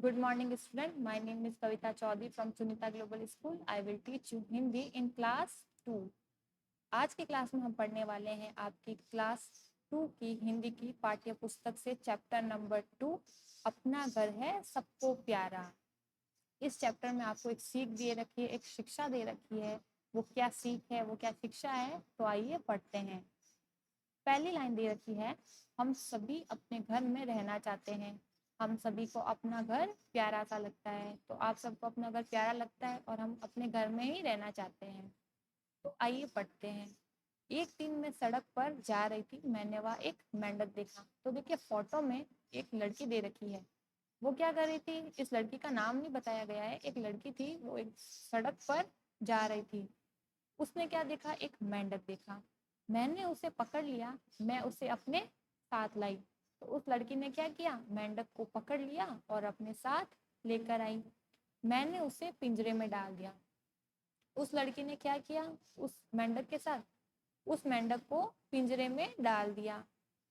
Good morning, student. My name is Kavita Chaudhary from Sunita Global School. I will teach you Hindi in class 2. आज की class में हम पढ़ने वाले हैं आपकी क्लास 2 की हिंदी की पाठ्य पुस्तक से चैप्टर नंबर 2, अपना घर है सबको प्यारा। इस चैप्टर में आपको एक सीख दे रखी है, एक शिक्षा दे रखी है। वो क्या सीख है, वो क्या शिक्षा है, तो आइए पढ़ते हैं। पहली लाइन दे रखी है, हम सभी अपने घर में रहना चाहते हैं। हम सभी को अपना घर प्यारा सा लगता है। तो आप सबको अपना घर प्यारा लगता है और हम अपने घर में ही रहना चाहते हैं। तो आइए पढ़ते हैं। एक दिन मैं सड़क पर जा रही थी, मैंने वहाँ एक मेंढक देखा। तो देखिए फोटो में एक लड़की दे रखी है। वो क्या कर रही थी, इस लड़की का नाम नहीं बताया गया है। एक लड़की थी, वो एक सड़क पर जा रही थी। उसने क्या देखा, एक मेंढक देखा। मैंने उसे पकड़ लिया, मैं उसे अपने साथ लाई। तो उस लड़की ने क्या किया, मेंढक को पकड़ लिया और अपने साथ लेकर आई। मैंने उसे पिंजरे में डाल दिया। उस लड़की ने क्या किया, उस मेंढक के साथ उस मेंढक को पिंजरे में डाल दिया।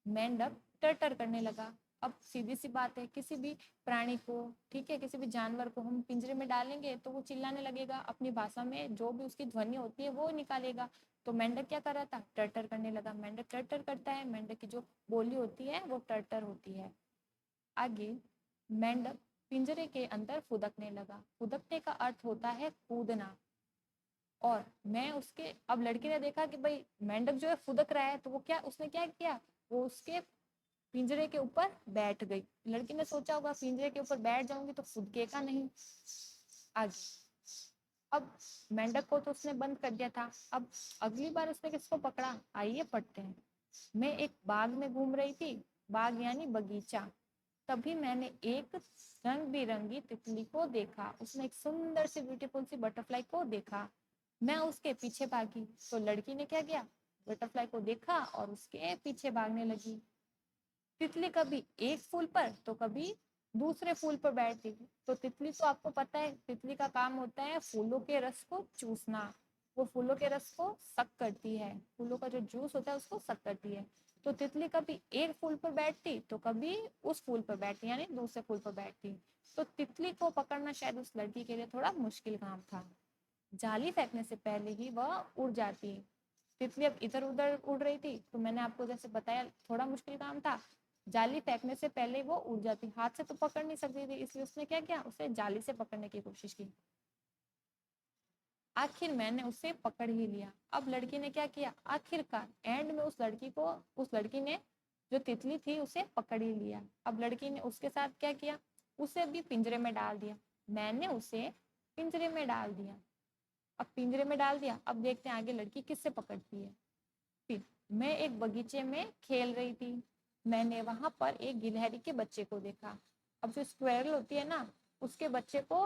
मेंढक टर टर करने लगा। अब सीधी सी बात है, किसी भी प्राणी को, ठीक है, किसी भी जानवर को हम पिंजरे में डालेंगे तो वो चिल्लाने लगेगा, अपनी भाषा में जो भी उसकी ध्वनि होती है वो निकालेगा। तो मेंढक क्या कर रहा था, टर टर करने लगा। मेंढक टर टर करता है, मेंढक की जो बोली होती है वो टर टर होती है। आगे, मेंढक पिंजरे के अंदर फुदकने लगा। फुदकने का अर्थ होता है कूदना। और मैं उसके, अब लड़की ने देखा कि भाई मेंढक जो है फुदक रहा है, तो वो क्या, उसने क्या किया, वो उसके पिंजरे के ऊपर बैठ गई। लड़की ने सोचा होगा पिंजरे के ऊपर बैठ जाऊंगी तो फुदकेगा नहीं। आगे, अब मेंढक को तो उसने बंद कर दिया था। अब अगली बार उसने किसको पकड़ा, आइए पढ़ते हैं। मैं एक बाग में घूम रही थी, बाग यानी बगीचा। तभी मैंने एक रंग बिरंगी तितली को देखा। उसने एक सुंदर सी ब्यूटीफुल सी बटरफ्लाई को देखा। मैं उसके पीछे भागी। तो लड़की ने क्या किया, बटरफ्लाई को देखा और उसके पीछे भागने लगी। तितली कभी एक फूल पर तो कभी दूसरे फूल पर बैठती। तो तितली तो आपको पता है, तितली का काम होता है फूलों के रस को चूसना। वो फूलों के रस को सक करती है, फूलों का जो जूस होता है उसको सक करती है। तो तितली कभी एक फूल पर बैठती तो कभी उस फूल पर बैठती, यानी दूसरे फूल पर बैठती। तो तितली को पकड़ना शायद उस लड़की के लिए थोड़ा मुश्किल काम था। जाली फेंकने से पहले ही वह उड़ जाती। तितली अब इधर उधर उड़ रही थी, तो मैंने आपको जैसे बताया थोड़ा मुश्किल काम था। जाली फेंकने से पहले वो उड़ जाती, हाथ से तो पकड़ नहीं सकती थी, इसलिए उसने क्या किया, उसे जाली से पकड़ने की कोशिश की। आखिर मैंने उसे पकड़ ही लिया। अब लड़की ने क्या किया, आखिरकार एंड में उस लड़की ने, जो तितली थी, उसे पकड़ ही लिया। अब लड़की ने उसके साथ क्या किया, उसे भी पिंजरे में डाल दिया। मैंने उसे पिंजरे में डाल दिया। अब पिंजरे में डाल दिया, अब देखते हैं आगे लड़की किससे पकड़ती है। फिर मैं एक बगीचे में खेल रही थी। मैंने वहां पर एक गिलहरी के बच्चे को देखा। अब जो स्क्वेरल होती है ना, उसके बच्चे को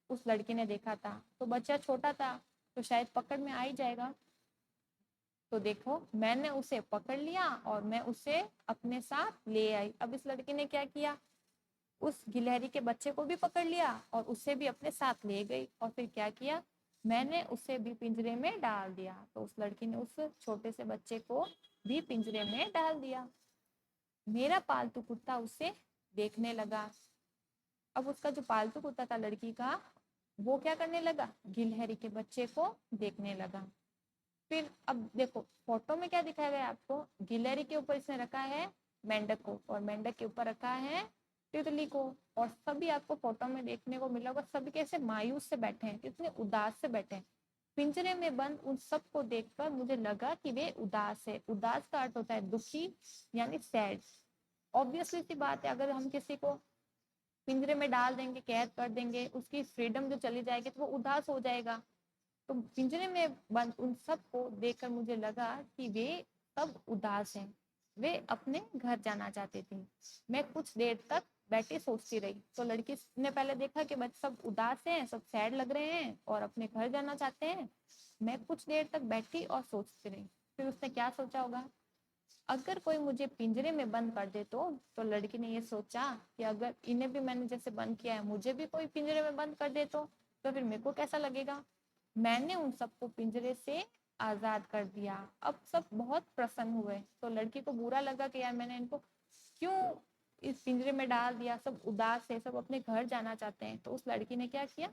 उस लड़की ने देखा था। तो बच्चा छोटा था, तो शायद पकड़ में आ ही जाएगा। तो देखो, मैंने उसे पकड़ लिया और मैं उसे अपने साथ ले आई। अब इस लड़की ने क्या किया, उस गिलहरी के बच्चे को भी पकड़ लिया और उसे भी अपने साथ ले गई। और फिर क्या किया, मैंने उसे भी पिंजरे में डाल दिया। तो उस लड़की ने उस छोटे से बच्चे को भी पिंजरे में डाल दिया। मेरा पालतू कुत्ता उसे देखने लगा। अब उसका जो पालतू कुत्ता था लड़की का, वो क्या करने लगा, गिलहरी के बच्चे को देखने लगा। फिर अब देखो फोटो में क्या दिखाया गया आपको, गिलहरी के ऊपर इसने रखा है मेंढक को और मेंढक के ऊपर रखा है तितली को। और सभी आपको फोटो में देखने को मिला होगा, सभी कैसे मायूस से बैठे हैं, कितने उदास से बैठे हैं। पिंजरे में बंद उन सबको देखकर मुझे लगा कि वे उदास है। उदास का अर्थ होता है दुखी, यानी सैड। ऑब्वियसली सी बात है, अगर हम किसी को पिंजरे में डाल देंगे, कैद कर देंगे, उसकी फ्रीडम जो चली जाएगी तो वो उदास हो जाएगा। तो पिंजरे में बंद उन सबको देखकर मुझे लगा कि वे सब उदास हैं। वे अपने घर जाना चाहते थे। मैं कुछ देर तक बैठी सोचती रही। तो लड़की ने पहले देखा कि बच्चे सब उदास हैं, सब सैड लग रहे हैं और अपने घर जाना चाहते हैं। मैं कुछ देर तक बैठी और सोचती रही। फिर उसने क्या सोचा होगा, अगर कोई मुझे पिंजरे में बंद कर दे तो लड़की ने ये सोचा कि अगर इन्हें भी मैंने जैसे बंद किया है, मुझे भी कोई पिंजरे में बंद कर दे तो फिर मेरे को कैसा लगेगा। मैंने उन सबको पिंजरे से आजाद कर दिया। अब सब बहुत प्रसन्न हुए। तो लड़की को बुरा लगा कि यार मैंने इनको क्यों इस पिंजरे में डाल दिया, सब उदास है, सब अपने घर जाना चाहते हैं। तो उस लड़की ने क्या किया,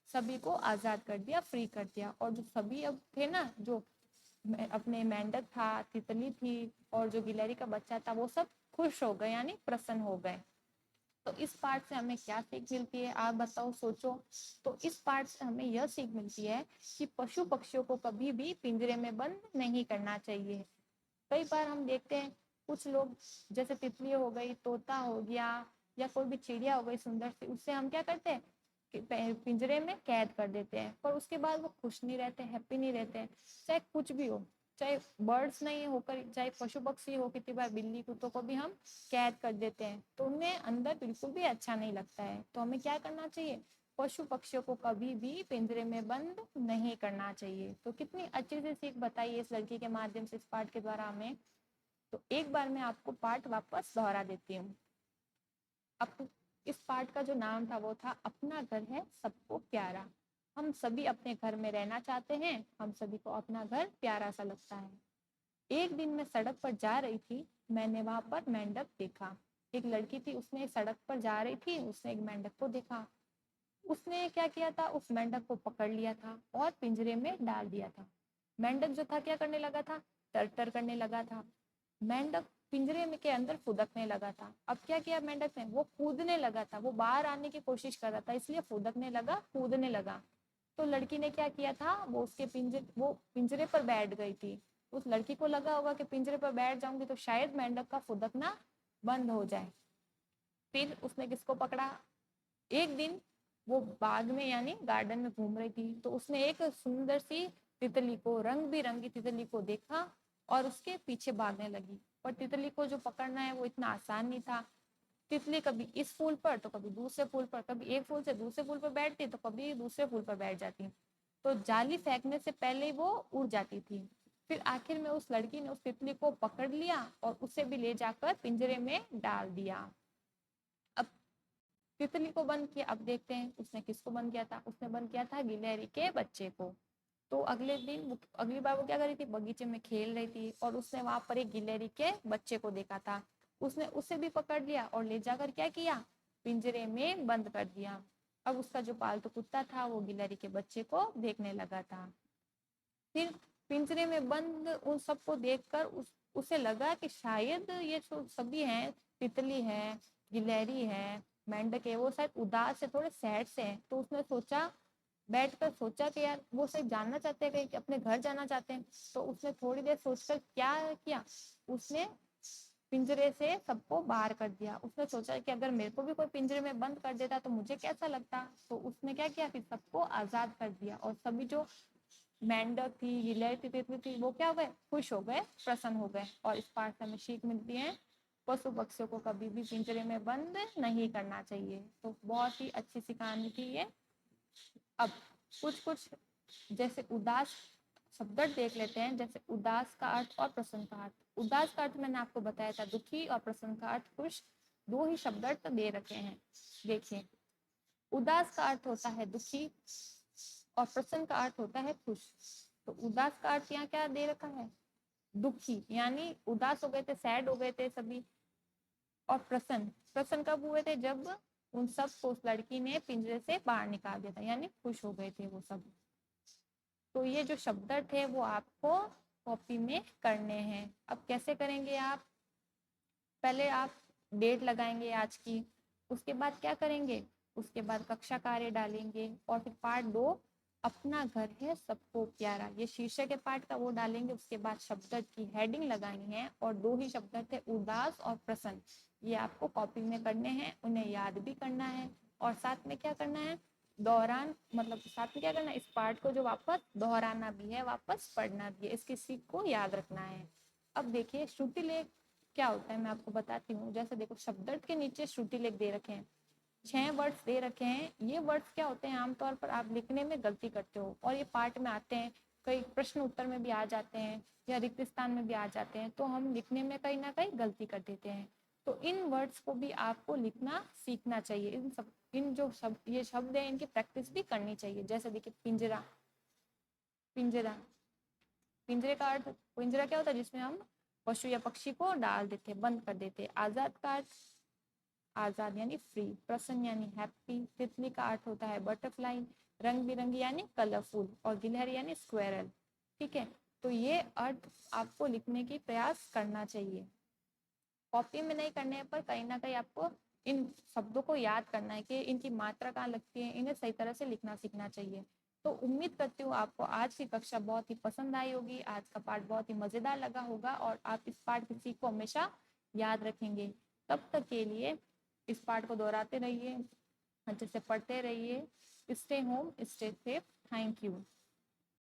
सभी को आजाद कर दिया, फ्री कर दिया। और जो सभी अब थे ना, जो अपने मेंढक था, तितली थी और जो गिलहरी का बच्चा था, वो सब खुश हो गए, यानी प्रसन्न हो गए। तो इस पार्ट से हमें क्या सीख मिलती है, आप बताओ, सोचो। तो इस पार्ट से हमें यह सीख मिलती है कि पशु पक्षियों को कभी भी पिंजरे में बंद नहीं करना चाहिए। कई बार हम देखते हैं कुछ लोग, जैसे तितली हो गई, तोता हो गया, या कोई भी चिड़िया हो गई सुंदर सी, उससे हम क्या करते हैं कि पिंजरे में कैद कर देते हैं, पर उसके बाद वो खुश नहीं रहते, हैप्पी नहीं रहते। चाहे कुछ भी हो, चाहे बर्ड्स नहीं होकर, चाहे पशु पक्षी हो, कितनी बार बिल्ली कुत्तों को भी हम कैद कर देते हैं, तो उन्हें अंदर बिल्कुल भी अच्छा नहीं लगता है। तो हमें क्या करना चाहिए, पशु पक्षियों को कभी भी पिंजरे में बंद नहीं करना चाहिए। तो कितनी अच्छी सी सीख बताई है इस लड़की के माध्यम से, इस पाठ के द्वारा हमें। तो एक बार मैं आपको पाठ वापस दोहरा देती हूँ। अब इस पाठ का जो नाम था वो था अपना घर है सबको प्यारा। हम सभी अपने घर में रहना चाहते हैं, हम सभी को अपना घर प्यारा सा लगता है। एक दिन मैं सड़क पर जा रही थी, मैंने वहां पर मेंढक देखा। एक लड़की थी, उसने सड़क पर जा रही थी, उसने एक मेंढक को देखा। उसने क्या किया था, उस मेंढक को पकड़ लिया था और पिंजरे में डाल दिया था। मेंढक जो था क्या करने लगा था, टर टर करने लगा था। मेंढक पिंजरे में के अंदर फुदकने लगा था। अब क्या किया मेंढक ने, वो कूदने लगा था, वो बाहर आने की कोशिश कर रहा था, इसलिए फुदकने लगा, कूदने लगा। तो लड़की ने क्या किया था, वो पिंजरे पर बैठ गई थी। उस लड़की को लगा होगा कि पिंजरे पर बैठ जाऊंगी तो शायद मेंढक का फुदकना बंद हो जाए। फिर उसने किसको पकड़ा, एक दिन वो बाग में यानी गार्डन में घूम रही थी, तो उसने एक सुंदर सी तितली को, रंग बिरंगी तितली को देखा और उसके पीछे भागने लगी। पर तितली को जो पकड़ना है वो इतना आसान नहीं था। तितली कभी इस फूल पर तो कभी दूसरे फूल पर, कभी एक फूल से दूसरे फूल पर बैठती तो कभी दूसरे फूल पर बैठ जाती। तो जाली फेंकने से पहले ही वो उड़ जाती थी। फिर आखिर में उस लड़की ने उस तितली को पकड़ लिया और उसे भी ले जाकर पिंजरे में डाल दिया। अब तितली को बंद किया, अब देखते हैं उसने किसको बंद किया था, उसने बंद किया था गिलहरी के बच्चे को। तो अगली बार वो क्या कर रही थी, बगीचे में खेल रही थी और उसने वहां पर एक गिलहरी के बच्चे को देखा था। उसने उसे भी पकड़ लिया और ले जाकर क्या किया, पिंजरे में बंद कर दिया। अब उसका जो पालतू कुत्ता था वो गिलहरी के बच्चे को देखने लगा था। फिर पिंजरे में बंद उन सबको देखकर उसे लगा कि शायद ये जो सभी हैं, तितली है, गिलहरी है, मेंढक है, वो शायद उदास है, थोड़े सैड से हैं। तो उसने सोचा, बैठकर सोचा कि यार वो शायद जानना चाहते हैं, कहीं अपने घर जाना चाहते हैं। तो उसने थोड़ी देर सोचकर क्या किया, उसने पिंजरे से सबको बाहर कर दिया। उसने सोचा कि अगर मेरे को भी कोई पिंजरे में बंद कर देता तो मुझे कैसा लगता। तो उसने क्या किया, फिर सबको आजाद कर दिया और सभी जो मेंढक थी, गिलहरी थी, तितली थी, वो क्या हो गए, खुश हो गए, प्रसन्न हो गए। और इस पाठ से हमें सीख मिलती है पशु पक्षियों को कभी भी पिंजरे में बंद नहीं करना चाहिए। तो बहुत ही अच्छी सी कहानी थी ये। अब कुछ कुछ जैसे उदास शब्द देख लेते हैं, जैसे उदास का अर्थ और प्रसन्न का अर्थ। उदास का अर्थ मैंने आपको बताया था दुखी, और प्रसन्न का अर्थ खुश। दो ही शब्द दे रखे हैं। देखिए, उदास का अर्थ होता है दुखी और प्रसन्न का अर्थ होता है खुश। तो उदास का अर्थ यहाँ क्या दे रखा है, दुखी, यानी उदास हो गए थे, सैड हो गए थे सभी। और प्रसन्न, प्रसन्न कब हुए थे, जब उन सब को उस लड़की ने पिंजरे से बाहर निकाल दिया था, यानी खुश हो गए थे वो सब। तो ये जो शब्द थे वो आपको कॉपी में करने हैं। अब कैसे करेंगे आप, पहले आप डेट लगाएंगे आज की, उसके बाद क्या करेंगे, उसके बाद कक्षा कार्य डालेंगे, और फिर पार्ट 2 अपना घर है सबको प्यारा, ये शीर्षक है पाठ का, वो डालेंगे। उसके बाद शब्द की हेडिंग लगानी है, और दो ही शब्द थे, उदास और प्रसन्न। ये आपको कॉपी में करने हैं, उन्हें याद भी करना है, और साथ में क्या करना है, दौरान मतलब साथ में क्या करना है, इस पाठ को जो वापस दोहराना भी है, वापस पढ़ना भी है, इसकी सीख को याद रखना है। अब देखिए श्रुति लेख क्या होता है, मैं आपको बताती हूँ। जैसे देखो, शब्द के नीचे श्रुति लेख दे रखे हैं, 6 वर्ड्स दे रखे हैं। ये वर्ड्स क्या होते हैं, आमतौर पर आप लिखने में गलती करते हो और ये पाठ में आते हैं, कई प्रश्न उत्तर में भी आ जाते हैं या रिक्त स्थान में भी आ जाते हैं, तो हम लिखने में कहीं ना कहीं गलती कर देते हैं। तो इन वर्ड्स को भी आपको लिखना सीखना चाहिए। ये शब्द है, इनकी प्रैक्टिस भी करनी चाहिए। जैसे देखिए, पिंजरा, पिंजरा, पिंजरे का अर्थ, पिंजरा क्या होता है, जिसमें हम पशु या पक्षी को डाल देते, बंद कर देते। आजाद का अर्थ, आजाद यानी फ्री, प्रसन्न यानी हैप्पी, तितली का अर्थ होता है बटरफ्लाई, रंग बिरंगी यानी कलरफुल, और गिलहरी यानी स्क्वेरल। ठीक है, तो ये अर्थ आपको लिखने की प्रयास करना चाहिए। कॉपी में नहीं करने पर कहीं ना कहीं आपको इन शब्दों को याद करना है कि इनकी मात्रा कहाँ लगती है, इन्हें सही तरह से लिखना सीखना चाहिए। तो उम्मीद करती हूँ आपको आज की कक्षा बहुत ही पसंद आई होगी, आज का पाठ बहुत ही मज़ेदार लगा होगा और आप इस पाठ की सीख को हमेशा याद रखेंगे। तब तक के लिए इस पाठ को दोहराते रहिए, अच्छे से पढ़ते रहिए। Stay home, stay safe. Thank you.